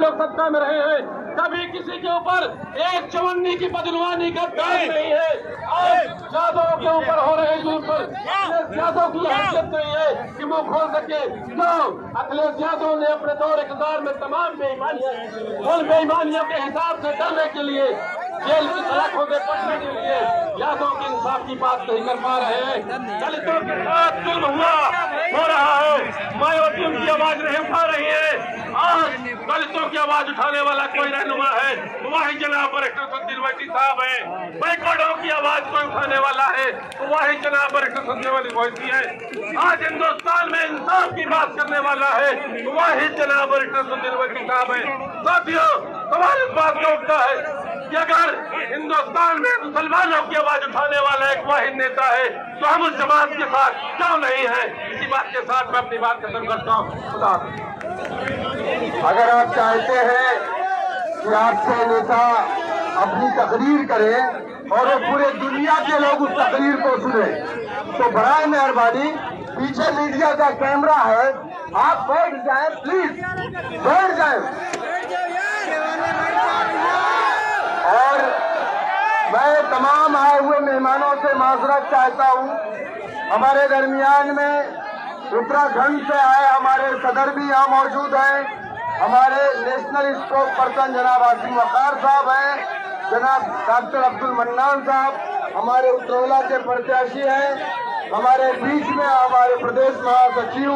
लोग सत्ता में रहे हैं, कभी किसी के ऊपर एक चवन्नी की बदनवानी का दाग नहीं है। आज यादव के ऊपर हो रहे जुल्म पर अखिलेश यादव की हैसियत नहीं है कि मुंह खोल सके। क्यों? अखिलेश यादव ने अपने दौर इक़्तिदार में तमाम बेईमानियां, उन बेईमानियों के हिसाब से डरने के लिए, जेल की सलाखों से बचने के लिए यादव के इंसाफ की बात नहीं कर पा रहे हैं। दलितों के साथ जुल्म हो रहा है, मायावती उनकी आवाज नहीं उठा रही है। आज दलितों की आवाज उठाने वाला कोई रहनुमा है, वही जनाब बरिस्टर सुद्दीन ओवैसी साहब है। बैकवर्डों की आवाज कोई उठाने वाला है, वही जनाब बरिस्टर सुद्दीन ओवैसी है। आज हिंदुस्तान में इंसाफ की बात करने वाला है, वही जनाब बरिस्टर सुद्दीन ओवैसी साहब है। साथियों, सवाल इस बात का उठता है कि अगर हिंदुस्तान में मुसलमानों की आवाज उठाने वाला एक वाहिद नेता है, तो हम उस जमात के साथ क्यों नहीं है? इसी बात के साथ मैं अपनी बात खत्म करता हूँ। खुदा हाफिज। अगर आप चाहते हैं कि आपसे नेता अपनी तकरीर करे और वो पूरे दुनिया के लोग उस तकरीर को सुने, तो बराए मेहरबानी पीछे मीडिया का कैमरा है, आप बैठ जाएं, प्लीज बैठ जाएं। और मैं तमाम आए हुए मेहमानों से माजरत चाहता हूं। हमारे दरमियान में उत्तराखंड से आए हमारे सदर भी यहाँ मौजूद हैं। हमारे नेशनल स्पोक पर्सन जनाब आसिम वकार साहब हैं, जनाब डॉक्टर अब्दुल मन्नान साहब हमारे उत्तरौला के प्रत्याशी हैं। हमारे बीच में हमारे प्रदेश महासचिव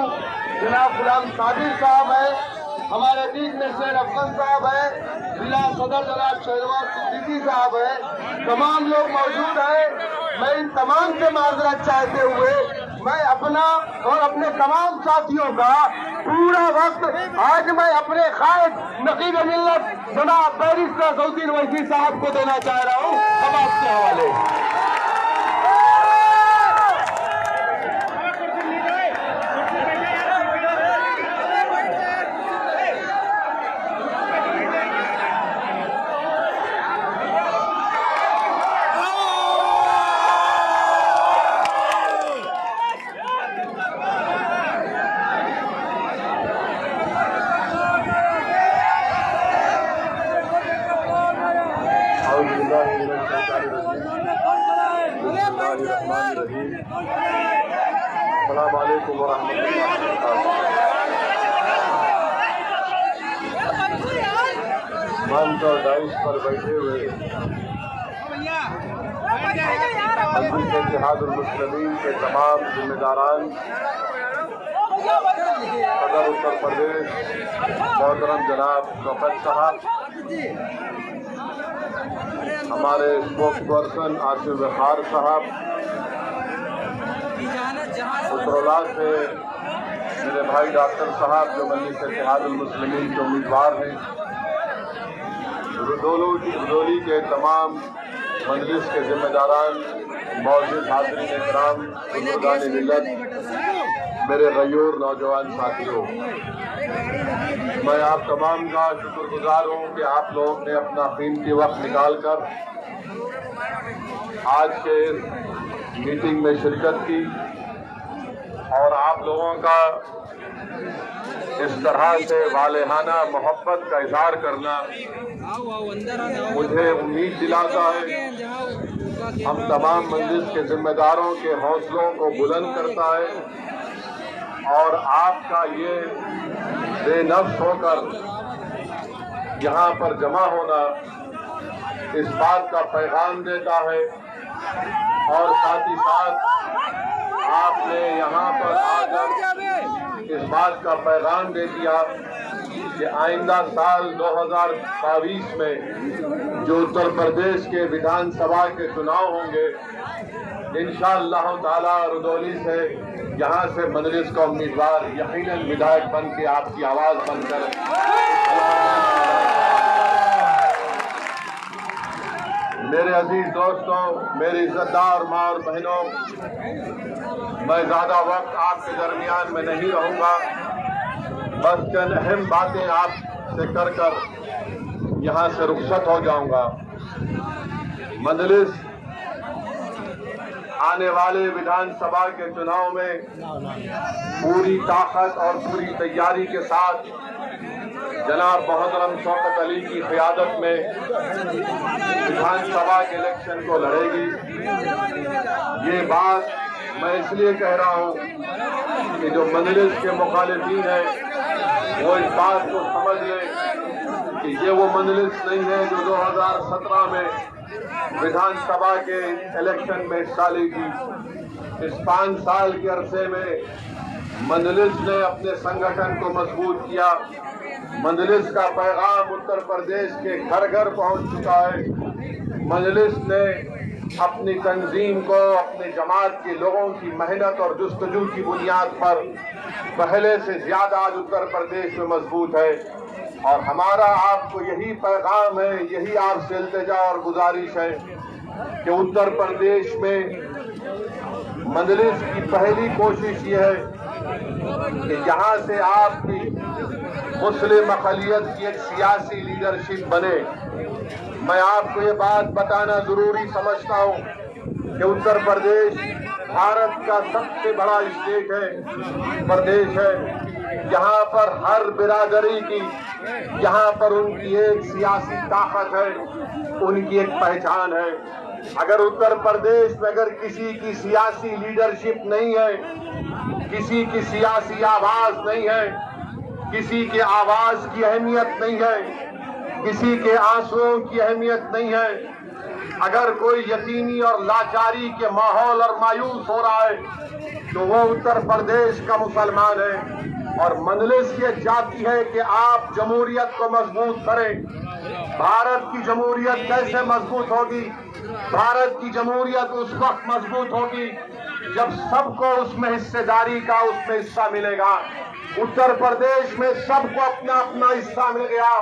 जनाब गुलाम साबिर साहब हैं। हमारे बीच में शेर अफजल साहब हैं, जिला सदर जनाब शहनवाज सिद्दीकी साहब हैं। तमाम लोग मौजूद हैं। मैं इन तमाम से माजरत चाहते हुए मैं अपना और अपने तमाम साथियों का पूरा वक्त आज मैं अपने खायद नकीब मिल्लत जनाब बैरिस्टर सुद्दीन ओवैसी साहब को देना चाह रहा हूँ। अब आपके हवाले। अस्सलाम वालेकुम वरहमतुल्लाहि वबरकातुहू। मंच और डाइस पर बैठे हुए मजलिस इत्तेहादुल मुस्लिमीन के तमाम जिम्मेदारान, सदर उत्तर प्रदेश मोहतरम जनाब शौकत साहब, हमारे स्पोक्स पर्सन आसिफ वकार साहब, उत्तरौला से मेरे भाई डॉक्टर साहब जो मजलिस इत्तेहादुल मुस्लिमीन के उम्मीदवार हैं, रुदौली के तमाम मजलिस के जिम्मेदारान, मौजूद हाज़रीन इकराम, बुजुर्गान मिल्लत, मेरे गयूर नौजवान साथियों, मैं आप तमाम का शुक्रगुजार हूँ कि आप लोगों ने अपना कीमती वक्त निकाल कर आज के मीटिंग में शिरकत की। और आप लोगों का इस तरह से वालेहाना मोहब्बत का इजहार करना मुझे उम्मीद दिलाता है, हम तमाम मजलिस के जिम्मेदारों के हौसलों को बुलंद करता है। और आपका ये बेनफ्स होकर यहाँ पर जमा होना इस बात का पैगाम देता है। और साथ ही साथ आपने यहाँ पर आकर इस बात का पैगाम दे दिया कि आइंदा साल 2022 में जो उत्तर प्रदेश के विधानसभा के चुनाव होंगे, इंशाअल्लाह ताला रुदौली से यहाँ से मजलिस का उम्मीदवार यकीनन विधायक बन के आपकी आवाज़ बनकर। मेरे अजीज दोस्तों, मेरी इज्जतदार माँ और बहनों, मैं ज़्यादा वक्त आपके दरमियान में नहीं रहूँगा, बस चंद अहम बातें आपसे कर यहाँ से रुखसत हो जाऊँगा। मजलिस आने वाले विधानसभा के चुनाव में पूरी ताकत और पूरी तैयारी के साथ जनाब मोहतरम शौकत अली की क़यादत में विधानसभा के इलेक्शन को लड़ेगी। ये बात मैं इसलिए कह रहा हूँ कि जो मजलिस के मुखालिफिन हैं वो इस बात को समझ लें कि ये वो मजलिस नहीं है जो 2017 में विधानसभा के इलेक्शन में हिस्सा ली थी। इस 5 साल के अरसे में मजलिस ने अपने संगठन को मजबूत किया। मजलिस का पैगाम उत्तर प्रदेश के घर घर पहुंच चुका है। मजलिस ने अपनी तंजीम को अपने जमात के लोगों की मेहनत और जुस्तजू की बुनियाद पर पहले से ज्यादा आज उत्तर प्रदेश में मजबूत है। और हमारा आपको यही पैगाम है, यही आपसे इल्तिजा और गुजारिश है कि उत्तर प्रदेश में मजलिस की पहली कोशिश ये है कि यहाँ से आपकी मुस्लिम अक़लियत की एक सियासी लीडरशिप बने। मैं आपको ये बात बताना जरूरी समझता हूँ कि उत्तर प्रदेश भारत का सबसे बड़ा स्टेट है, प्रदेश है। यहाँ पर हर बिरादरी की, यहाँ पर उनकी एक सियासी ताकत है, उनकी एक पहचान है। अगर उत्तर प्रदेश में अगर किसी की सियासी लीडरशिप नहीं है, किसी की सियासी आवाज नहीं है, किसी के आवाज की अहमियत नहीं है, किसी के आंसुओं की अहमियत नहीं है, अगर कोई यतीमी और लाचारी के माहौल और मायूस हो रहा है तो वो उत्तर प्रदेश का मुसलमान है। और मजलिस ये चाहती है कि आप जमहूरियत को मजबूत करें। भारत की जमहूरियत कैसे मजबूत होगी? भारत की जमहूरियत उस वक्त मजबूत होगी जब सबको उसमें हिस्सेदारी का उसमें हिस्सा मिलेगा। उत्तर प्रदेश में सबको अपना अपना हिस्सा मिल गया।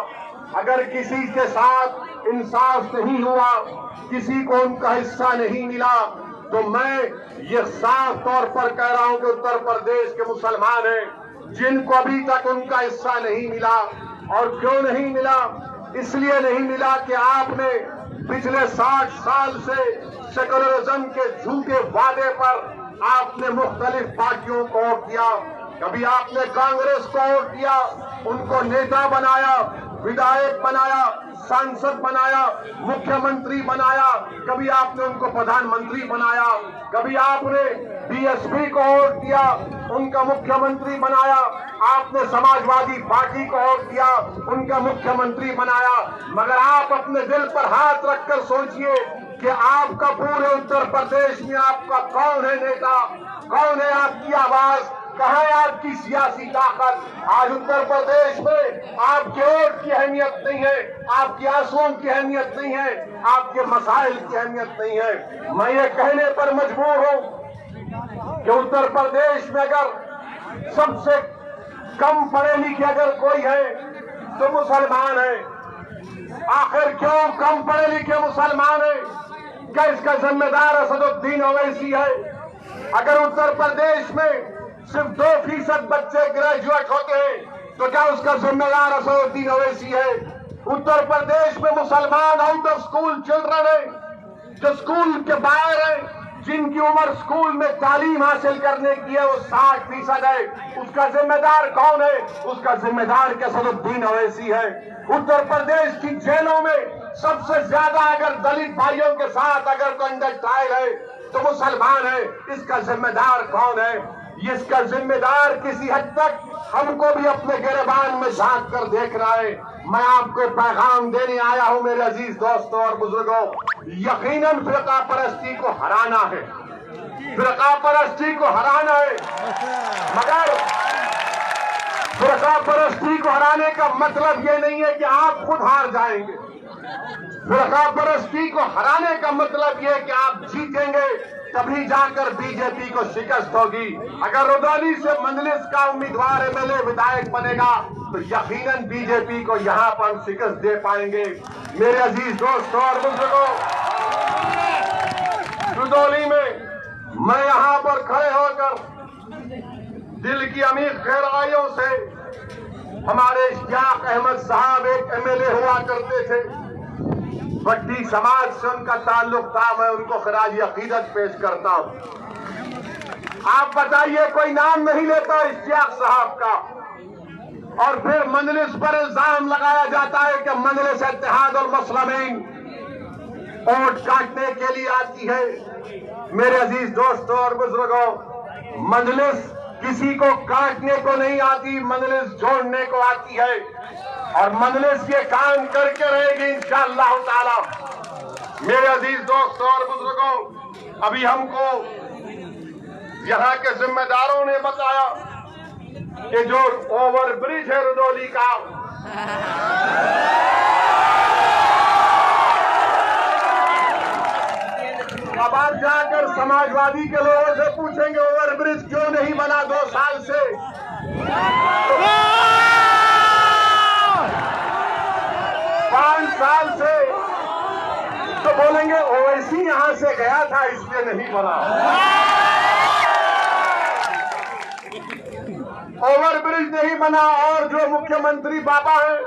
अगर किसी के साथ इंसाफ नहीं हुआ, किसी को उनका हिस्सा नहीं मिला, तो मैं ये साफ तौर पर कह रहा हूं कि उत्तर प्रदेश के मुसलमान हैं जिनको अभी तक उनका हिस्सा नहीं मिला। और क्यों नहीं मिला? इसलिए नहीं मिला कि आपने पिछले 60 साल से सेकुलरिज्म के झूठे वादे पर आपने मुख्तलिफ पार्टियों को वोट किया। कभी आपने कांग्रेस को वोट किया, उनको नेता बनाया, विधायक बनाया, सांसद बनाया, मुख्यमंत्री बनाया, कभी आपने उनको प्रधानमंत्री बनाया, कभी आपने बीएसपी को वोट दिया, उनका मुख्यमंत्री बनाया, आपने समाजवादी पार्टी को वोट दिया, उनका मुख्यमंत्री बनाया। मगर आप अपने दिल पर हाथ रखकर सोचिए कि आपका पूरे उत्तर प्रदेश में आपका कौन है नेता, कौन है आपकी आवाज, कहाँ है आपकी सियासी ताकत? आज उत्तर प्रदेश में आपके वोट की अहमियत नहीं है, आपके आंसुओं की अहमियत नहीं है, आपके मसाइल की अहमियत नहीं है। मैं ये कहने पर मजबूर हूँ कि उत्तर प्रदेश में अगर सबसे कम पढ़े लिखे अगर कोई है तो मुसलमान है। आखिर क्यों कम पढ़े लिखे मुसलमान है? क्या इसका जिम्मेदार असदुद्दीन ओवैसी है? अगर उत्तर प्रदेश में सिर्फ 2% बच्चे ग्रेजुएट होते हैं तो क्या उसका जिम्मेदार असदुद्दीन ओवैसी है? उत्तर प्रदेश में मुसलमान आउट ऑफ स्कूल चिल्ड्रन है, जो स्कूल के बाहर है, जिनकी उम्र स्कूल में तालीम हासिल करने की है, वो 60% है। उसका जिम्मेदार कौन है? उसका जिम्मेदार क्या असदुद्दीन ओवैसी है? उत्तर प्रदेश की जेलों में सबसे ज्यादा अगर दलित भाइयों के साथ अगर कोई अंडर ट्रायल है तो मुसलमान है। इसका जिम्मेदार कौन है? इसका जिम्मेदार किसी हद तक हमको भी अपने गिरबान में झांक कर देखना है। मैं आपको पैगाम देने आया हूं मेरे अजीज दोस्तों और बुजुर्गों, यकीनन फिरका परस्ती को हराना है, फिरका परस्ती को हराना है। मगर फिरका परस्ती को हराने का मतलब ये नहीं है कि आप खुद हार जाएंगे। फिरका परस्ती को हराने का मतलब ये कि आप जीतेंगे, तभी जाकर बीजेपी को शिकस्त होगी। अगर रुदौली से मजलिस का उम्मीदवार एमएलए विधायक बनेगा तो यकीनन बीजेपी को यहाँ पर हम शिकस्त दे पाएंगे। मेरे अजीज दोस्तों और बुजुर्गों, रुदौली में मैं यहाँ पर खड़े होकर दिल की अमीर गहराइयों से, हमारे इश्तियाक अहमद साहब एक एमएलए हुआ करते थे, भट्टी समाज से उनका ताल्लुक था, मैं उनको खराज अकीदत पेश करता हूं। आप बताइए, कोई नाम नहीं लेता इश्तियाक साहब का, और फिर मजलिस पर इल्जाम लगाया जाता है कि मजलिस इत्तेहाद और मुस्लिमीन वोट काटने के लिए आती है। मेरे अजीज दोस्तों और बुजुर्गों, मजलिस किसी को काटने को नहीं आती, मजलिस जोड़ने को आती है और मजलिस ये काम करके रहेगी इंशाअल्लाह ताला। मेरे अजीज दोस्तों और बुजुर्गों, अभी हमको यहाँ के जिम्मेदारों ने बताया कि जो ओवर ब्रिज है रुदौली का, अब आप जाकर समाजवादी के लोगों से पूछेंगे ओवर ब्रिज क्यों नहीं बना 2 साल से, 5 साल से, तो बोलेंगे ओवैसी यहां से गया था इसलिए नहीं बना। ओवर ब्रिज नहीं बना और जो मुख्यमंत्री बाबा है,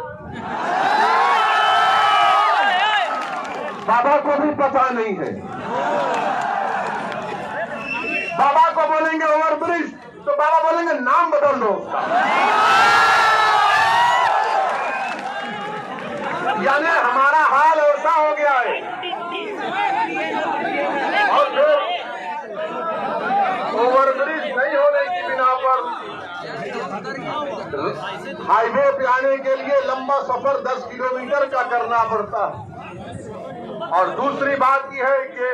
बाबा को भी पता नहीं है। बाबा को बोलेंगे ओवर ब्रिज तो बाबा बोलेंगे नाम बदल दो उसका। यानी हमारा हाल ऐसा हो गया है। और फिर ओवर ब्रिज नहीं होने की बिना पर हाईवे पे आने के लिए लंबा सफर 10 किलोमीटर का करना पड़ता है। और दूसरी बात यह है कि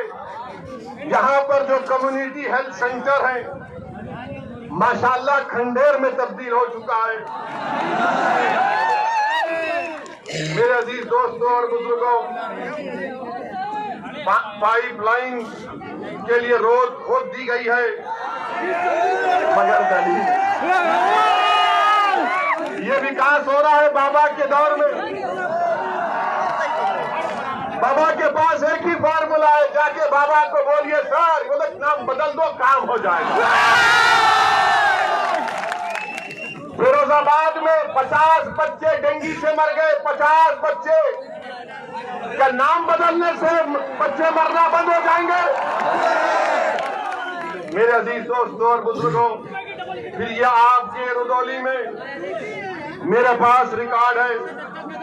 यहाँ पर जो कम्युनिटी हेल्थ सेंटर है माशाल्लाह खंडेर में तब्दील हो चुका है। मेरे अजीज दोस्तों और बुजुर्गों, पाइपलाइन के लिए रोड खोद दी गई है, मगर ये विकास हो रहा है बाबा के दौर में। बाबा के पास एक ही फार्मूला है, जाके बाबा को बोलिए सर बोले नाम बदल दो काम हो जाएगा। फिरोजाबाद में 50 बच्चे डेंगू से मर गए, 50 बच्चे। क्या नाम बदलने से बच्चे मरना बंद हो जाएंगे? मेरे अजीज दोस्तों और बुजुर्गों, फिर ये आपके रुदौली में मेरे पास रिकॉर्ड है।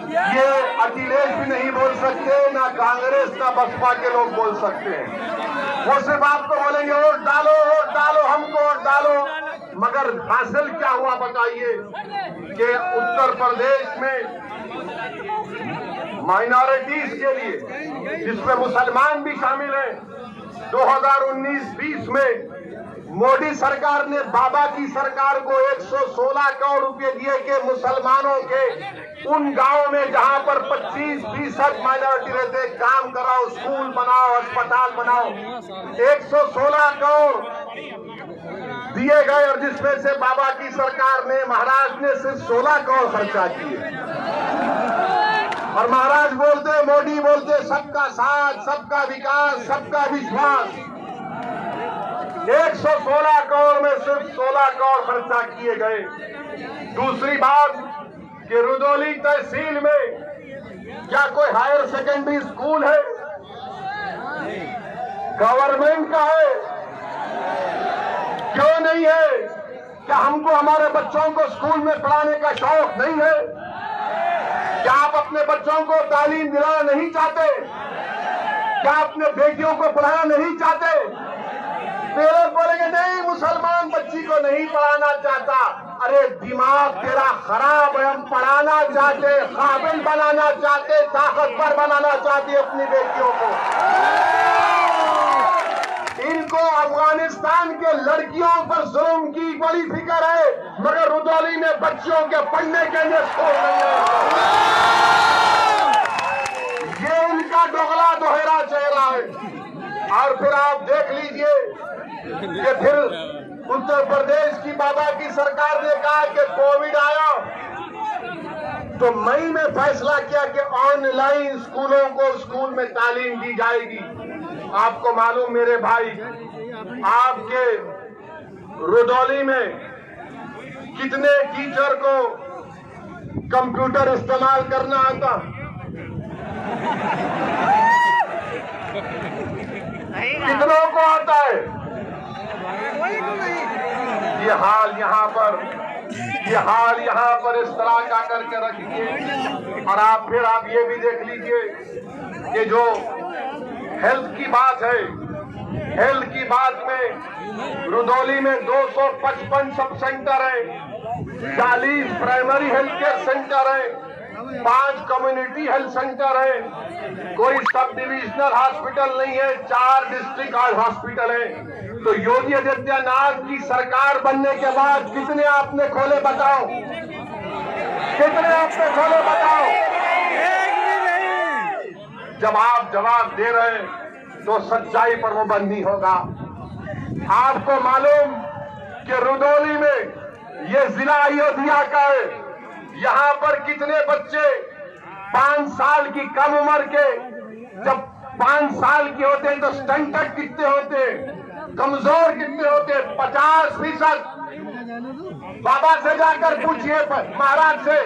ये अखिलेश भी नहीं बोल सकते, ना कांग्रेस ना बसपा के लोग बोल सकते हैं। वो सिर्फ आपको बोलेंगे वोट डालो, वोट डालो, हमको वोट डालो। मगर हासिल क्या हुआ बताइए कि उत्तर प्रदेश में माइनॉरिटीज के लिए, जिसमें मुसलमान भी शामिल हैं, 2019-20 में मोदी सरकार ने बाबा की सरकार को 116 करोड़ रुपए दिए कि मुसलमानों के उन गांवों में जहां पर 25% माइनॉरिटी रहते काम कराओ, स्कूल बनाओ, अस्पताल बनाओ। 116 करोड़ दिए गए और जिसमें से बाबा की सरकार ने, महाराज ने सिर्फ 16 करोड़ खर्चा किए। और महाराज बोलते, मोदी बोलते सबका साथ, सबका विकास, सबका विश्वास। 116 करोड़ में सिर्फ 16 करोड़ खर्चा किए गए। दूसरी बात कि रुदौली तहसील में क्या कोई हायर सेकेंडरी स्कूल है? गवर्नमेंट का है, क्यों नहीं है? क्या हमको हमारे बच्चों को स्कूल में पढ़ाने का शौक नहीं है? क्या आप अपने बच्चों को तालीम दिलाना नहीं चाहते? क्या अपने बेटियों को पढ़ाना नहीं चाहते? पेरेंट्स बोलेंगे नहीं, मुसलमान बच्ची को नहीं पढ़ाना चाहता। अरे दिमाग तेरा खराब है, हम पढ़ाना चाहते, काबिल बनाना चाहते, ताकतवर बनाना चाहते अपनी बेटियों को। इनको अफगानिस्तान के लड़कियों पर जुल्म की बड़ी फिक्र है, मगर रुदौली में बच्चियों के पढ़ने के लिए स्कूल नहीं है। ये इनका दोगला दोहरा चेहरा है। और फिर आप देख लीजिए कि फिर उत्तर प्रदेश की बाबा की सरकार ने कहा कि कोविड आया तो मई में फैसला किया कि ऑनलाइन स्कूलों को स्कूल में तालीम दी जाएगी। आपको मालूम मेरे भाई, आपके रुदौली में कितने टीचर को कंप्यूटर इस्तेमाल करना आता? कितनों को आता है? ये हाल यहाँ पर ये हाल यहाँ पर इस तरह का करके रखिए। और आप ये भी देख लीजिए कि जो हेल्थ की बात है, हेल्थ की बात में रुदौली में 255 सब सेंटर है, 40 प्राइमरी हेल्थ केयर सेंटर है, 5 कम्युनिटी हेल्थ सेंटर है, कोई सब डिविजनल हॉस्पिटल नहीं है, 4 डिस्ट्रिक्ट हॉस्पिटल है। तो योगी आदित्यनाथ की सरकार बनने के बाद कितने आपने खोले बताओ, कितने आपने खोले बताओ? जब आप जवाब दे रहे हैं तो सच्चाई पर पाबंदी होगा। आपको मालूम कि रुदौली में ये जिला अयोध्या का है, यहाँ पर कितने बच्चे 5 साल की कम उम्र के, जब 5 साल के होते हैं तो स्टंटेड कितने होते हैं, कमजोर कितने होते हैं? 50%। बाबा से जाकर पूछिए, महाराज से,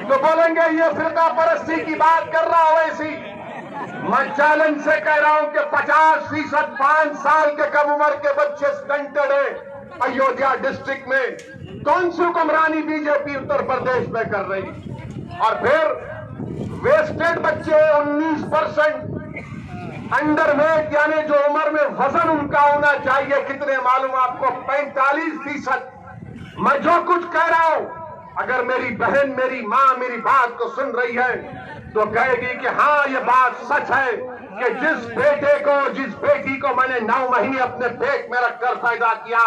तो बोलेंगे ये फिरका परस्ती की बात कर रहा हो ऐसी। मैं चैलेंज से कह रहा हूं कि 50% 5 साल के कम उम्र के बच्चे स्टंटेड है अयोध्या डिस्ट्रिक्ट में। कौन सी हुक्मरानी बीजेपी उत्तर प्रदेश में कर रही? और फिर वेस्टेड बच्चे 19% अंडरवेट, यानी जो उम्र में वजन उनका होना चाहिए कितने मालूम आपको? 45%। मैं जो कुछ कह रहा हूं, अगर मेरी बहन, मेरी मां मेरी बात को सुन रही है तो कहेगी कि हाँ ये बात सच है कि जिस बेटे को, जिस बेटी को मैंने 9 महीने अपने पेट में रखकर पैदा किया,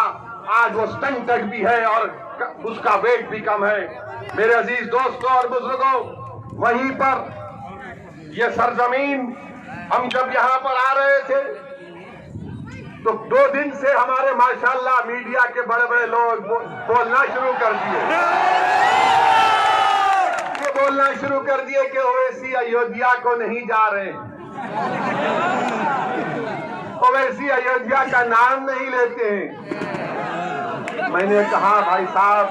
आज वो स्टंटेड भी है और उसका वेट भी कम है। मेरे अजीज दोस्तों और बुजुर्गों, वहीं पर ये सरजमीन, हम जब यहाँ पर आ रहे थे तो 2 दिन से हमारे माशाल्लाह मीडिया के बड़े बड़े लोग बोलना शुरू कर दिए, ये बोलना शुरू कर दिए कि ओवैसी अयोध्या को नहीं जा रहे, ओवैसी अयोध्या का नाम नहीं लेते हैं। मैंने कहा भाई साहब,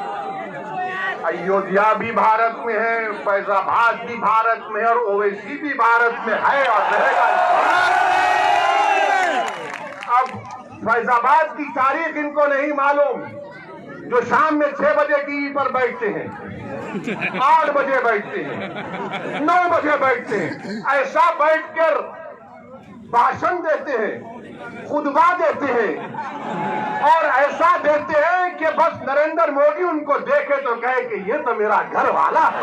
अयोध्या भी भारत में है, फैजाबाद भी भारत में है और ओवैसी भी भारत में है और रहेगा। अब फैजाबाद की तारीख इनको नहीं मालूम, जो शाम में 6 बजे टीवी पर बैठते हैं, 8 बजे बैठते हैं, 9 बजे बैठते हैं, ऐसा बैठकर भाषण देते हैं, खुतबा देते हैं और ऐसा देते हैं कि बस नरेंद्र मोदी उनको देखे तो कहे कि ये तो मेरा घर वाला है।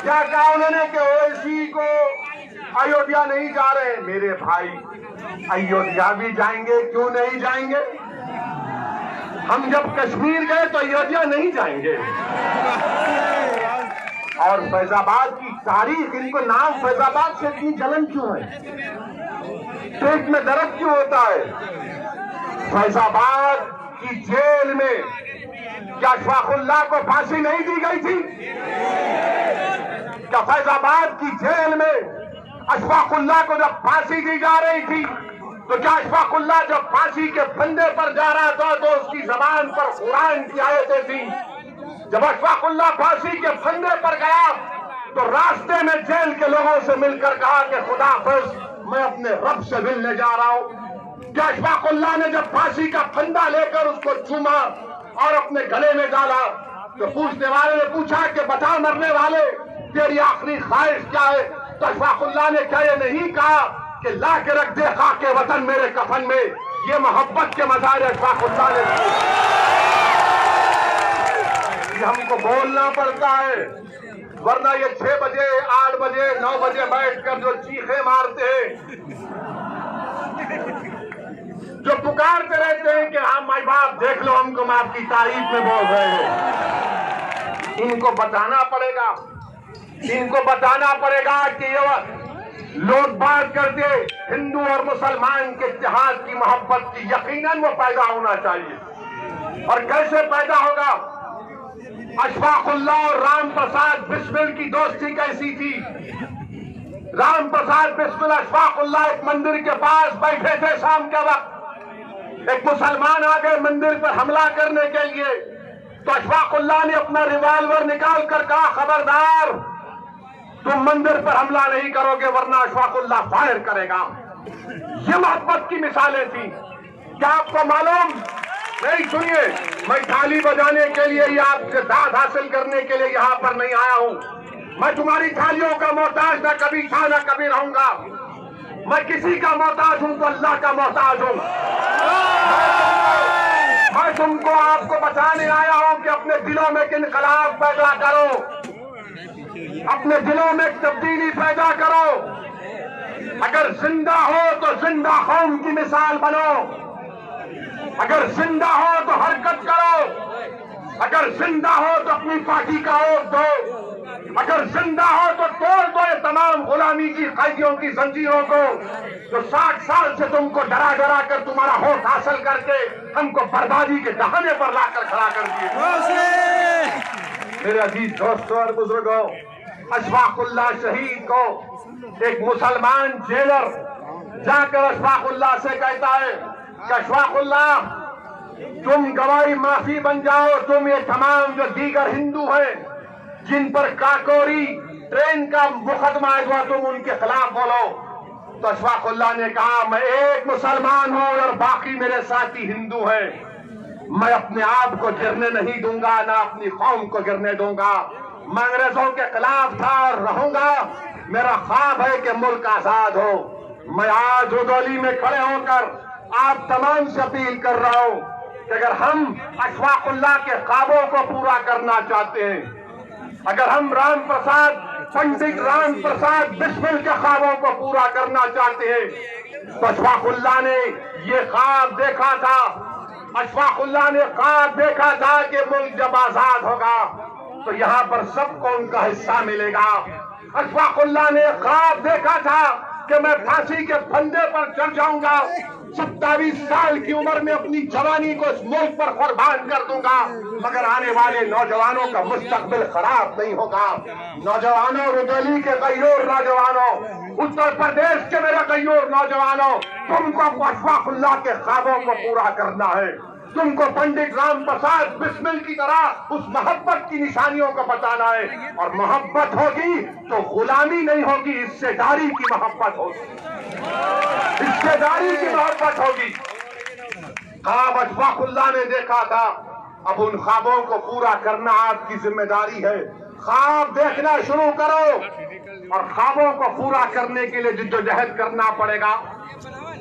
क्या कहा उन्होंने कि ओवैसी को अयोध्या नहीं जा रहे? मेरे भाई, अयोध्या भी जाएंगे, क्यों नहीं जाएंगे? हम जब कश्मीर गए तो अयोध्या नहीं जाएंगे। और फैजाबाद की तारीख, इनको नाम फैजाबाद से इतनी जलन क्यों है? पेट में दर्द क्यों होता है? फैजाबाद की जेल में क्या अशफाकुल्लाह को फांसी नहीं दी गई थी? क्या फैजाबाद की जेल में अशफाकुल्लाह को जब फांसी दी जा रही थी तो क्या अशफाकुल्लाह जब फांसी के फंदे पर जा रहा था तो उसकी जबान पर कुरान की आयतें थी? जब अशफाकुल्लाह फांसी के फंदे पर गया तो रास्ते में जेल के लोगों से मिलकर कहा कि खुदा हाफिज, मैं अपने रब से मिलने जा रहा हूं। क्या अशफाकुल्लाह ने जब फांसी का फंदा लेकर उसको चूमा और अपने गले में डाला तो पूछने वाले ने पूछा कि बता मरने वाले, तेरी आखिरी ख्वाहिश क्या है? तो अशफाकुल्लाह ने क्या ये नहीं कहा कि ला के रख दे खाके वतन मेरे कफन में? ये मोहब्बत के मज़ार अशफाकुल्लाह ने। हमको बोलना पड़ता है, वरना ये 6 बजे 8 बजे 9 बजे बैठकर जो चीखे मारते हैं, जो पुकारते रहते हैं कि हाँ माई बाप देख लो हमको, हम आपकी तारीफ में बोल रहे हैं, इनको बताना पड़ेगा, इनको बताना पड़ेगा कि ये लोग बात करते हिंदू और मुसलमान के इत्तेहाद की, मोहब्बत की, यकीनन वो पैदा होना चाहिए। और कैसे पैदा होगा? अशफाकुल्लाह और राम प्रसाद बिस्मिल की दोस्ती कैसी थी? राम प्रसाद बिस्मिल अशफाकुल्लाह एक मंदिर के पास बैठे थे शाम के वक्त, एक मुसलमान आ गए मंदिर पर हमला करने के लिए, तो अशफाकुल्लाह ने अपना रिवॉल्वर निकाल कर कहा, खबरदार तुम मंदिर पर हमला नहीं करोगे वरना अशफाकुल्लाह फायर करेगा। ये मोहब्बत की मिसालें थी। क्या आपको मालूम नहीं सुनिए, मैं थाली बजाने के लिए या आपसे दाद हासिल करने के लिए यहाँ पर नहीं आया हूँ। मैं तुम्हारी थालियों का मोहताज न कभी था न कभी रहूंगा। मैं किसी का मोहताज हूँ तो अल्लाह का मोहताज हूँ। मैं तुमको आपको बताने आया हूँ कि अपने दिलों में इनकलाब पैदा करो, अपने दिलों में तब्दीली पैदा करो। अगर जिंदा हो तो जिंदा कौम की मिसाल बनो, अगर जिंदा हो तो हरकत करो, अगर जिंदा हो तो अपनी पार्टी का वोट दो, अगर जिंदा हो तो तोड़ दो ये तमाम गुलामी की कैदियों की जंजीरों को जो 60 साल से तुमको डरा डरा कर तुम्हारा वोट हासिल करके हमको बर्बादी के दहाने पर लाकर खड़ा कर दिए। मेरे अजीज दोस्तों और बुजुर्गों, अशफाकुल्लाह शहीद को एक मुसलमान जेलर जाकर अशफाकुल्लाह से कहता है कि अशफाकुल्लाह, तुम गवाही माफी बन जाओ, तुम ये तमाम जो दीगर हिंदू हैं जिन पर काकोरी ट्रेन का मुकदमा हुआ, तुम उनके खिलाफ बोलो। तो अशफाकुल्लाह ने कहा, मैं एक मुसलमान हूं और बाकी मेरे साथी हिंदू हैं। मैं अपने आप को गिरने नहीं दूंगा, ना अपनी कौम को गिरने दूंगा। मैं अंग्रेजों के खिलाफ था और रहूंगा। मेरा ख्वाब है कि मुल्क आजाद हो। मैं आज रुदौली में खड़े होकर आप तमाम से अपील कर रहा हूं कि अगर हम अशफाकुल्लाह के ख्वाबों को पूरा करना चाहते हैं, अगर हम राम प्रसाद पंडित राम प्रसाद बिस्मिल के ख्वाबों को पूरा करना चाहते हैं, तो अशफाकुल्लाह ने ये ख्वाब देखा था। अशफाकुल्लाह ने ख्वाब देखा था कि मुल्क जब आजाद होगा तो यहाँ पर सबको उनका हिस्सा मिलेगा। अशफाकुल्लाह ने ख्वाब देखा था कि मैं फांसी के फंदे पर चढ़ जाऊंगा, 27 साल की उम्र में अपनी जवानी को इस मुल्क पर कुर्बान कर दूंगा, मगर आने वाले नौजवानों का मुस्तकबिल खराब नहीं होगा। नौजवानों, रुदौली के गयूर नौजवानों, उत्तर प्रदेश के मेरे गयूर नौजवानों, तुमको अशफाकुल्लाह के ख्वाबों को पूरा करना है। तुमको पंडित राम प्रसाद बिस्मिल की तरह उस मोहब्बत की निशानियों को बताना है। और मोहब्बत होगी तो गुलामी नहीं होगी, हिस्सेदारी की मोहब्बत होगी, हिस्सेदारी की मोहब्बत होगी। ख्वाब अशफाकुल्लाह ने देखा था, अब उन ख्वाबों को पूरा करना आपकी जिम्मेदारी है। ख्वाब देखना शुरू करो और ख्वाबों को पूरा करने के लिए जिद्दोजहद करना पड़ेगा।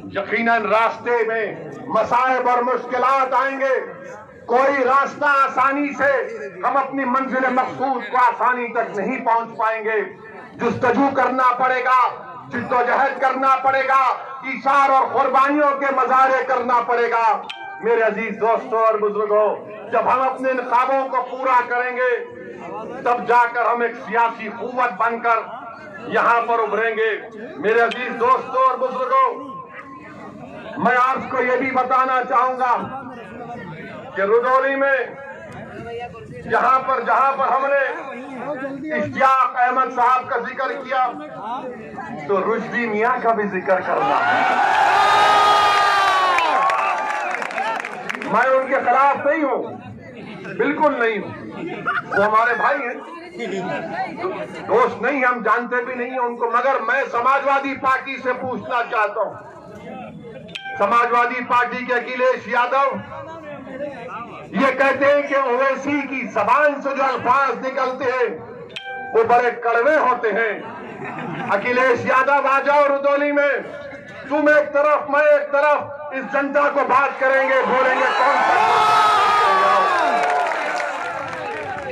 यकीनन रास्ते में मसाइब और मुश्किलात आएंगे, कोई रास्ता आसानी से हम अपनी मंजिल मकसूद को आसानी तक नहीं पहुंच पाएंगे। जुस्तजू करना पड़ेगा, जिद्दोजहद करना पड़ेगा, ईसार और कुर्बानियों के मजारे करना पड़ेगा। मेरे अजीज दोस्तों और बुजुर्गों, जब हम अपने इन ख्वाबों को पूरा करेंगे तब जाकर हम एक सियासी कुव्वत बनकर यहाँ पर उभरेंगे। मेरे अजीज दोस्तों और बुजुर्गों, मैं आपको ये भी बताना चाहूंगा कि रुदौली में जहां पर हमने इश्तियाक अहमद साहब का जिक्र किया तो रुश्दी मियां का भी जिक्र करना है। मैं उनके खिलाफ नहीं हूं, बिल्कुल नहीं हूं, वो हमारे भाई हैं, दोस्त नहीं, हम जानते भी नहीं हैं उनको। मगर मैं समाजवादी पार्टी से पूछना चाहता हूं, समाजवादी पार्टी के अखिलेश यादव ये कहते हैं कि ओवैसी की जबान से जो अल्फाज निकलते हैं वो बड़े कड़वे होते हैं। अखिलेश यादव आ जाओ रुदौली में, तुम एक तरफ मैं एक तरफ, इस जनता को बात करेंगे, बोलेंगे कौन सा।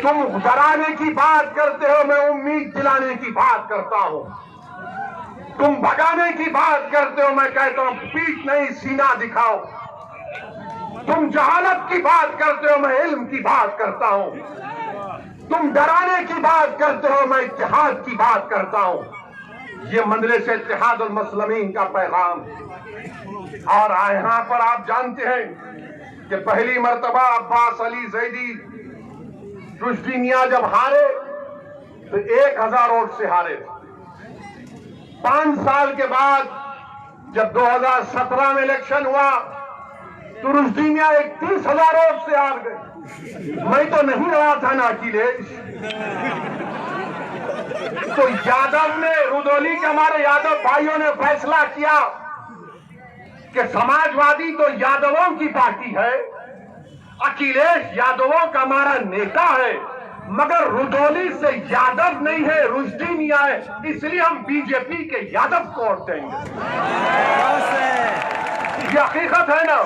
तुम डराने की बात करते हो, मैं उम्मीद दिलाने की बात करता हूं। तुम भगाने की बात करते हो, मैं कहता हूं पीठ नहीं सीना दिखाओ। तुम जहालत की बात करते हो, मैं इल्म की बात करता हूं। तुम डराने की बात करते हो, मैं इत्तेहाद की बात करता हूं। ये मजलिस इत्तेहाद उल मुस्लिमीन का पैगाम। और यहाँ पर आप जानते हैं कि पहली मर्तबा अब्बास अली जैदी रुश्दी मियां जब हारे तो 1000 वोट से हारे। 5 साल के बाद जब 2017 में इलेक्शन हुआ तो रुश्दी मियां 31,000 वोट से हार गए। मैं तो नहीं रहा था ना अखिलेश। तो यादव ने, रुदौली के हमारे यादव भाइयों ने फैसला किया कि समाजवादी तो यादवों की पार्टी है, अखिलेश यादवों का हमारा नेता है, मगर रुदौली से यादव नहीं है, रुश्दी मियां है, इसलिए हम बीजेपी के यादव को वोट देंगे। ये हकीकत है ना,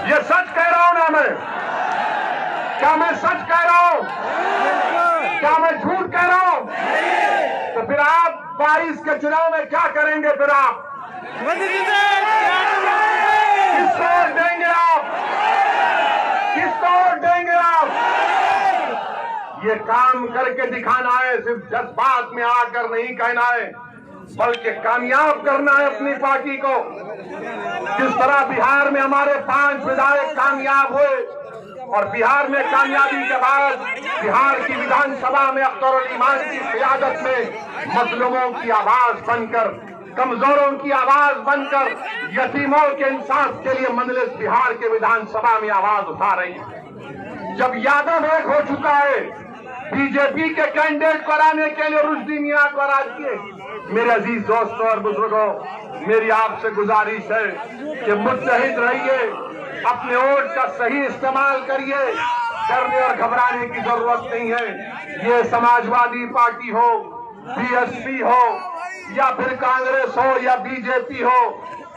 ये सच कह रहा हूं ना मैं? क्या मैं सच कह रहा हूं? क्या मैं झूठ कह रहा हूं? तो फिर आप 22 के चुनाव में क्या करेंगे? फिर आप किसको वोट देंगे? आप किसको वोट देंगे? आप ये काम करके दिखाना है, सिर्फ जज्बात में आकर नहीं कहना है, बल्कि कामयाब करना है अपनी पार्टी को। जिस तरह बिहार में हमारे 5 विधायक कामयाब हुए और बिहार में कामयाबी के बाद बिहार की विधानसभा में अख्तर ईमान की क़ियादत में मजलूमों की आवाज बनकर, कमजोरों की आवाज बनकर, यतीमों के इंसाफ के लिए मजलिस बिहार के विधानसभा में आवाज उठा रही है। जब यादव एक हो चुका है, बीजेपी के कैंडिडेट कराने के लिए रुश्दी मियां को राजिए। मेरे अजीज दोस्तों और बुजुर्गों, मेरी आपसे गुजारिश है कि मुत्तहिद रहिए, अपने वोट का सही इस्तेमाल करिए, डरने और घबराने की जरूरत नहीं है। ये समाजवादी पार्टी हो, बीएसपी हो, या फिर कांग्रेस हो या बीजेपी हो,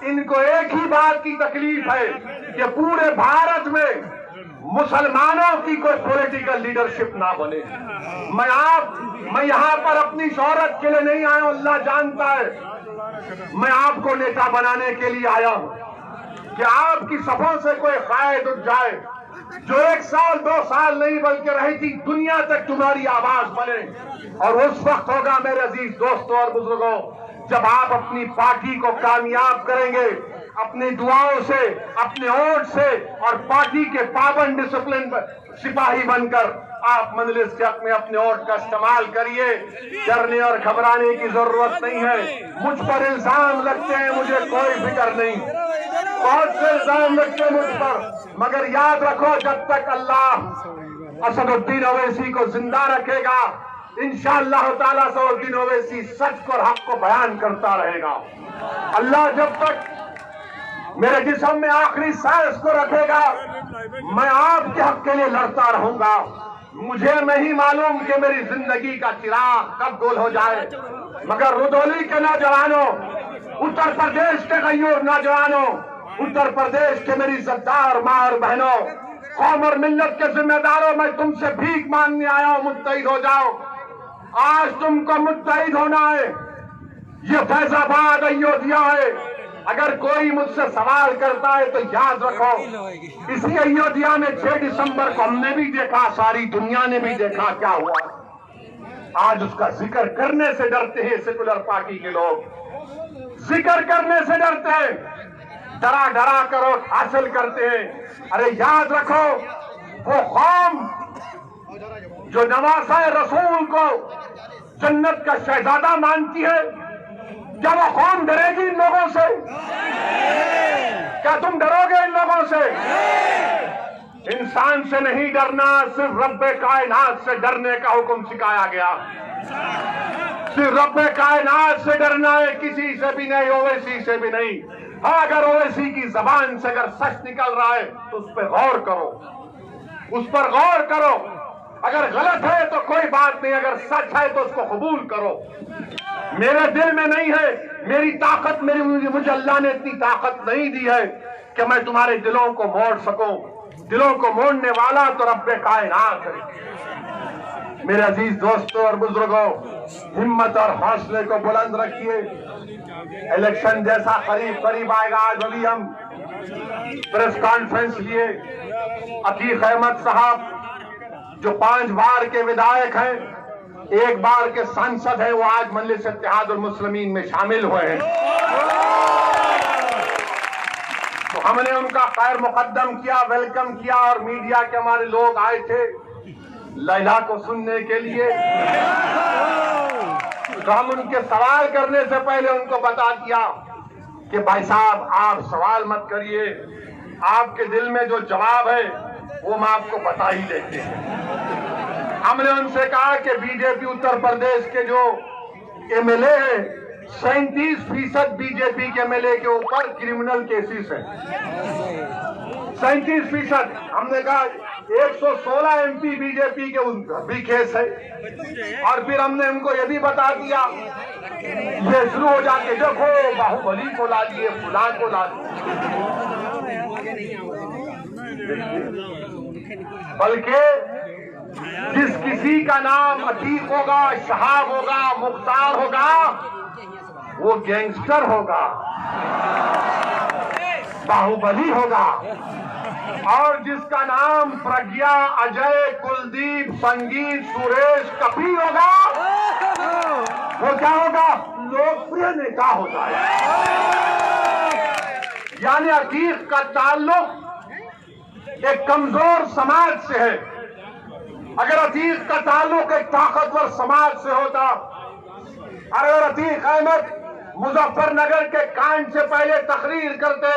इनको एक ही बात की तकलीफ है कि पूरे भारत में मुसलमानों की कोई पॉलिटिकल लीडरशिप ना बने। मैं यहाँ पर अपनी शोहरत के लिए नहीं आया हूं, अल्लाह जानता है। मैं आपको नेता बनाने के लिए आया हूं कि आपकी सफों से कोई कायद उठ जाए जो 1 साल 2 साल नहीं बल्कि रहेगी दुनिया तक तुम्हारी आवाज बने। और उस वक्त होगा मेरे अजीज दोस्तों और बुजुर्गों, जब आप अपनी पार्टी को कामयाब करेंगे, अपनी दुआओं से, अपने वोट से और पार्टी के पाबंद डिसिप्लिन सिपाही बनकर आप मजलिस के हक में अपने वोट का इस्तेमाल करिए। डरने और घबराने की जरूरत नहीं है। मुझ पर इल्जाम लगते हैं, मुझे कोई फिक्र नहीं, बहुत से इल्जाम लगते हैं मुझ पर, मगर याद रखो, जब तक अल्लाह असदुद्दीन ओवैसी को जिंदा रखेगा, इंशाअल्लाह ताला असदुद्दीन ओवैसी सच को और हक को बयान करता रहेगा। अल्लाह जब तक मेरे जिस्म में आखिरी सांस को रखेगा, मैं आपके हक के लिए लड़ता रहूंगा। मुझे नहीं मालूम कि मेरी जिंदगी का चिराग कब गोल हो जाए, मगर रुदौली के नौजवानों, उत्तर प्रदेश के गयूर नौजवानों, उत्तर प्रदेश के मेरी इज्जतदार माँ और बहनों, कौम और मिल्लत के जिम्मेदारों, मैं तुमसे भीख मांगने आया हूं, मुत्तहिद हो जाओ। आज तुमको मुत्तहिद होना है। ये फैजाबाद अयोध्या है। अगर कोई मुझसे सवाल करता है तो याद रखो, इसी अयोध्या में 6 दिसंबर को हमने भी देखा, सारी दुनिया ने भी देखा क्या हुआ। आज उसका जिक्र करने से डरते हैं सेकुलर पार्टी के लोग, जिक्र करने से डरते हैं, डरा डरा कर वोट हासिल करते हैं। अरे याद रखो, वो कौम जो नवासा रसूल को जन्नत का शहजादा मानती है, क्या वो कौम डरेगी इन लोगों से? क्या तुम डरोगे इन लोगों से? इंसान से नहीं डरना, सिर्फ रब्बे कायनात से डरने का हुक्म सिखाया गया। सिर्फ रब्बे कायनात से डरना है, किसी से भी नहीं, ओवैसी से भी नहीं। हाँ, अगर ओवैसी की जबान से अगर सच निकल रहा है तो उस पर गौर करो, उस पर गौर करो। अगर गलत है तो कोई बात नहीं, अगर सच है तो उसको कबूल करो। मेरे दिल में नहीं है, मेरी ताकत, मुझे अल्लाह ने इतनी ताकत नहीं दी है कि मैं तुम्हारे दिलों को मोड़ सकूं। दिलों को मोड़ने वाला तो रब्बे कायनात है। मेरे अजीज दोस्तों और बुजुर्गों, हिम्मत और हौसले को बुलंद रखिए। इलेक्शन जैसा करीब करीब आएगा। आज अभी हम प्रेस कॉन्फ्रेंस लिए, अतीक अहमद साहब जो 5 बार के विधायक हैं, 1 बार के सांसद हैं, वो आज मजलिस इत्तेहादुल मुस्लिमीन में शामिल हुए हैं। तो हमने उनका खैर मुकद्दम किया, वेलकम किया, और मीडिया के हमारे लोग आए थे लैला को सुनने के लिए। तो हम उनके सवाल करने से पहले उनको बता दिया कि भाई साहब, आप सवाल मत करिए, आपके दिल में जो जवाब है वो हम आपको बता ही देते हैं। हमने उनसे कहा कि बीजेपी उत्तर प्रदेश के जो एमएलए हैं, 37% बीजेपी के एमएलए के ऊपर क्रिमिनल केसेस हैं। 37%। हमने कहा 116 MP बीजेपी के भी केस है। और फिर हमने उनको ये भी बता दिया, ये शुरू हो जाके देखो बाहुबली को ला दिए, फुला को ला दिए। बल्कि जिस किसी का नाम अतीक होगा, शहाब होगा, मुख्तार होगा, वो गैंगस्टर होगा, बाहुबली होगा। और जिसका नाम प्रज्ञा, अजय, कुलदीप, संगीत, सुरेश, कपिल होगा, वो क्या होगा? लोकप्रिय नेता होता है। यानी अतीक का ताल्लुक एक कमजोर समाज से है। अगर अतीक का ताल्लुक एक ताकतवर समाज से होता, अगर अतीक अहमद मुजफ्फरनगर के कांड से पहले तकरीर करते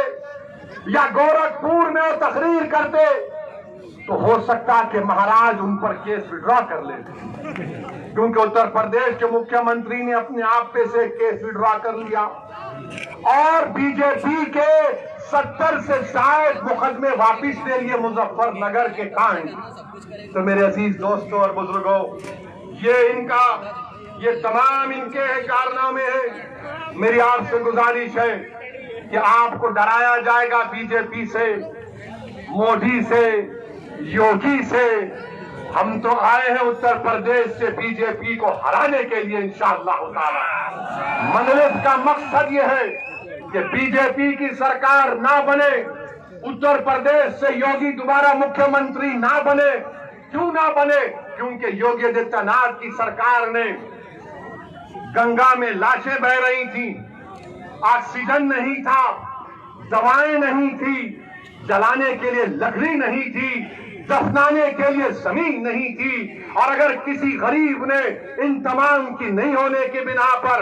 या गोरखपुर में वो तकरीर करते, तो हो सकता कि महाराज उन पर केस विड्रॉ कर लेते, क्योंकि उत्तर प्रदेश के मुख्यमंत्री ने अपने आप पे से केस विड्रॉ कर लिया। और बीजेपी के 70 से शायद मुकदमे वापिस ले लिए मुजफ्फरनगर के कांड। तो मेरे अजीज दोस्तों और बुजुर्गों, ये तमाम इनके कारनामे हैं। मेरी आपसे गुजारिश है कि आपको डराया जाएगा बीजेपी से, मोदी से, योगी से। हम तो आए हैं उत्तर प्रदेश से बीजेपी को हराने के लिए इंशाअल्लाह ताला। मजलिस का मकसद ये है कि बीजेपी की सरकार ना बने, उत्तर प्रदेश से योगी दोबारा मुख्यमंत्री ना बने। क्यों ना बने? क्योंकि योगी आदित्यनाथ की सरकार ने गंगा में लाशें बह रही थी, ऑक्सीजन नहीं था, दवाएं नहीं थी, जलाने के लिए लकड़ी नहीं थी, दफनाने के लिए जमीन नहीं थी। और अगर किसी गरीब ने इन तमाम की नहीं होने के बिना पर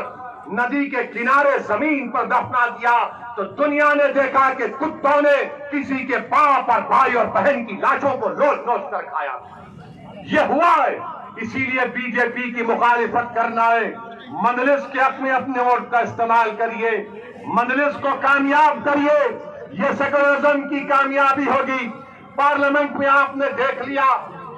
नदी के किनारे जमीन पर दफना दिया, तो दुनिया ने देखा कि कुत्तों ने किसी के पांव पर भाई और बहन की लाशों को नोच नोच कर खाया। ये हुआ है, इसीलिए बीजेपी की मुखालिफत करना है। मजलिस के अपने वोट का इस्तेमाल करिए, मजलिस को कामयाब करिए, ये सेकुलरिज्म की कामयाबी होगी। पार्लियामेंट में आपने देख लिया,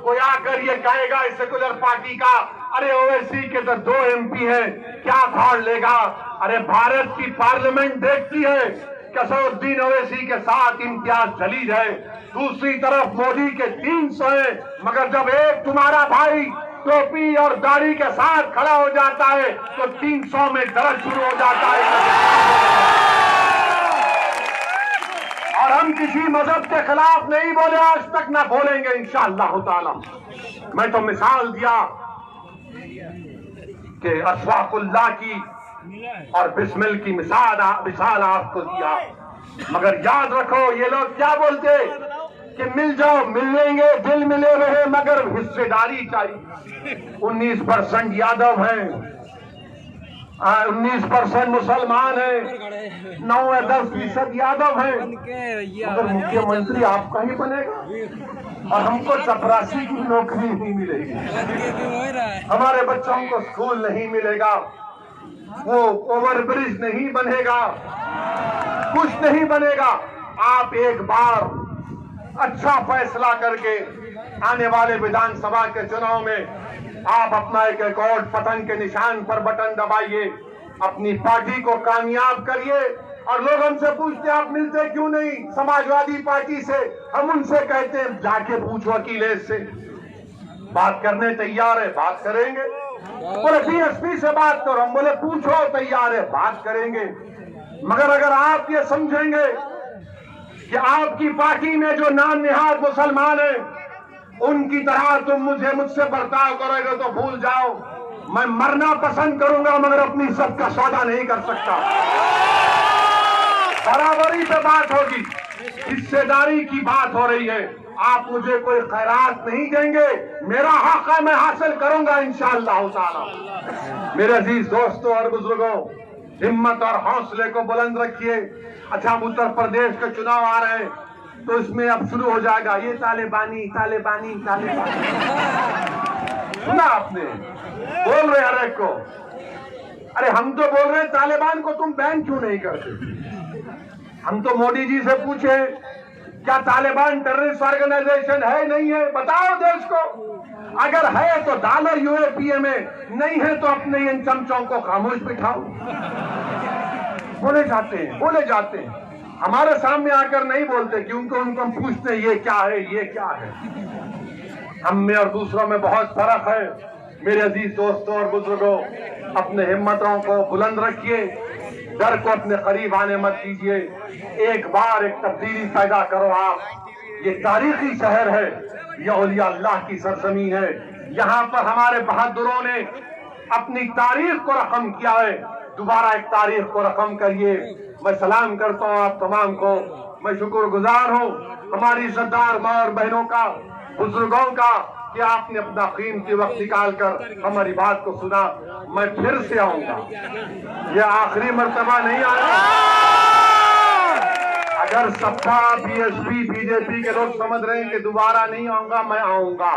कोई आकर ये कहेगा इस सेकुलर पार्टी का, अरे ओवैसी के तो 2 MP हैं, क्या धाड़ लेगा? अरे भारत की पार्लियामेंट देखती है कि असदुद्दीन ओवैसी के साथ इम्तियाज जलील है, दूसरी तरफ मोदी के 300 हैं, मगर जब एक तुम्हारा भाई टोपी और दाढ़ी के साथ खड़ा हो जाता है तो 300 में दर्द शुरू हो जाता है। और हम किसी मजहब के खिलाफ नहीं बोले, आज तक ना बोलेंगे इंशाअल्लाह ताला। मैं तो मिसाल दिया कि अशफाकुल्लाह की और बिस्मिल की मिसाल आपको दिया, मगर याद रखो ये लोग क्या बोलते कि मिल जाओ, मिल लेंगे, दिल मिले रहे, मगर हिस्सेदारी चाहिए। 19% यादव हैं, 19% मुसलमान हैं, 9 या 10% यादव हैं, मगर मुख्यमंत्री आपका ही बनेगा और हमको चपरासी की नौकरी नहीं मिलेगी, हमारे बच्चों को स्कूल नहीं मिलेगा, वो ओवरब्रिज नहीं बनेगा, कुछ नहीं बनेगा। आप एक बार अच्छा फैसला करके आने वाले विधानसभा के चुनाव में आप अपना एक रिकॉर्ड पतंग के निशान पर बटन दबाइए, अपनी पार्टी को कामयाब करिए। और लोग हमसे पूछते आप मिलते क्यों नहीं समाजवादी पार्टी से? हम उनसे कहते हैं जाके पूछो अखिलेश से, बात करने तैयार है, बात करेंगे। बोले BSP से बात करो, हम बोले पूछो, तैयार है, बात करेंगे। मगर अगर आप ये समझेंगे कि आपकी पार्टी में जो नाम निहाद मुसलमान हैं उनकी तरह तुम मुझसे बर्ताव करोगे तो भूल जाओ, मैं मरना पसंद करूंगा मगर अपनी इज्जत का सौदा नहीं कर सकता। बराबरी पे बात होगी, हिस्सेदारी की बात हो रही है। आप मुझे कोई खैरात नहीं देंगे, मेरा हक है, मैं हासिल करूंगा इंशाअल्लाह ताला। मेरे अजीज दोस्तों और बुजुर्गों, हिम्मत और हौसले को बुलंद रखिए। अच्छा, उत्तर प्रदेश के चुनाव आ रहे हैं तो इसमें अब शुरू हो जाएगा ये तालिबानी तालिबानी तालिबानी। सुना आपने? बोल रहे हर एक को। अरे हम तो बोल रहे हैं तालिबान को तुम बैन क्यों नहीं करते? हम तो मोदी जी से पूछे क्या तालिबान टेररिस्ट ऑर्गेनाइजेशन है नहीं है? बताओ देश को। अगर है तो डालो यूएपीए में, नहीं है तो अपने इन चमचों को खामोश बिठाओ। बोले जाते हैं हमारे सामने आकर नहीं बोलते, क्योंकि उनको हम पूछते हैं ये क्या है, ये क्या है। हम में और दूसरों में बहुत फर्क है। मेरे अजीज दोस्तों और बुजुर्गों, अपने हिम्मतों को बुलंद रखिए, डर को अपने करीब आने मत दीजिए। एक बार एक तब्दीली पैदा करो आप। ये तारीखी शहर है, यह औलिया अल्लाह की सरजमीन है। यहाँ पर हमारे बहादुरों ने अपनी तारीख को रकम किया है। दोबारा एक तारीख को रकम करिए। मैं सलाम करता हूँ आप तमाम को। मैं शुक्रगुजार हूँ हमारी सरदार माँ और बहनों का, बुजुर्गों का, कि आपने अपना कीमती वक्त निकाल कर हमारी बात को सुना। मैं फिर से आऊंगा, यह आखिरी मर्तबा नहीं आया। अगर सपा, बीएसपी, बीजेपी के लोग समझ रहे हैं कि दोबारा नहीं आऊंगा, मैं आऊंगा,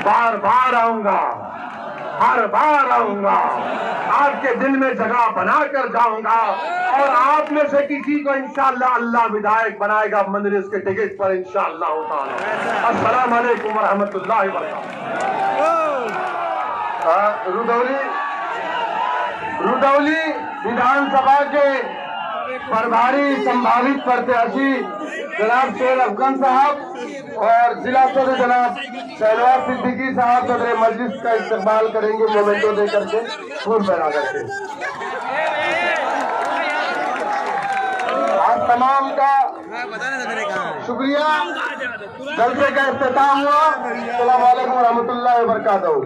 बार बार आऊंगा, हर बार आऊंगा, आपके दिल में जगह बना कर जाऊंगा। और आप में से किसी को इंशाअल्लाह अल्लाह विधायक बनाएगा मजलिस के टिकट पर इंशाअल्लाह ताला। अस्सलाम वालेकुम व रहमतुल्लाहि व बरकातहू। रुदौली विधानसभा के प्रभारी संभावित प्रत्याशी जनाब शेर अफगान साहब और जिला सदर जनाब शहनवाज सिद्दीकी साहब सदर मजलिस का इस्तेमाल करेंगे मोमेंटो दे करके, फूल बना करके। आप तमाम का शुक्रिया। जलसे का इफ्तिताम हुआ। अस्सलाम वालेकुम रहमतुल्लाहि व बरकातहू।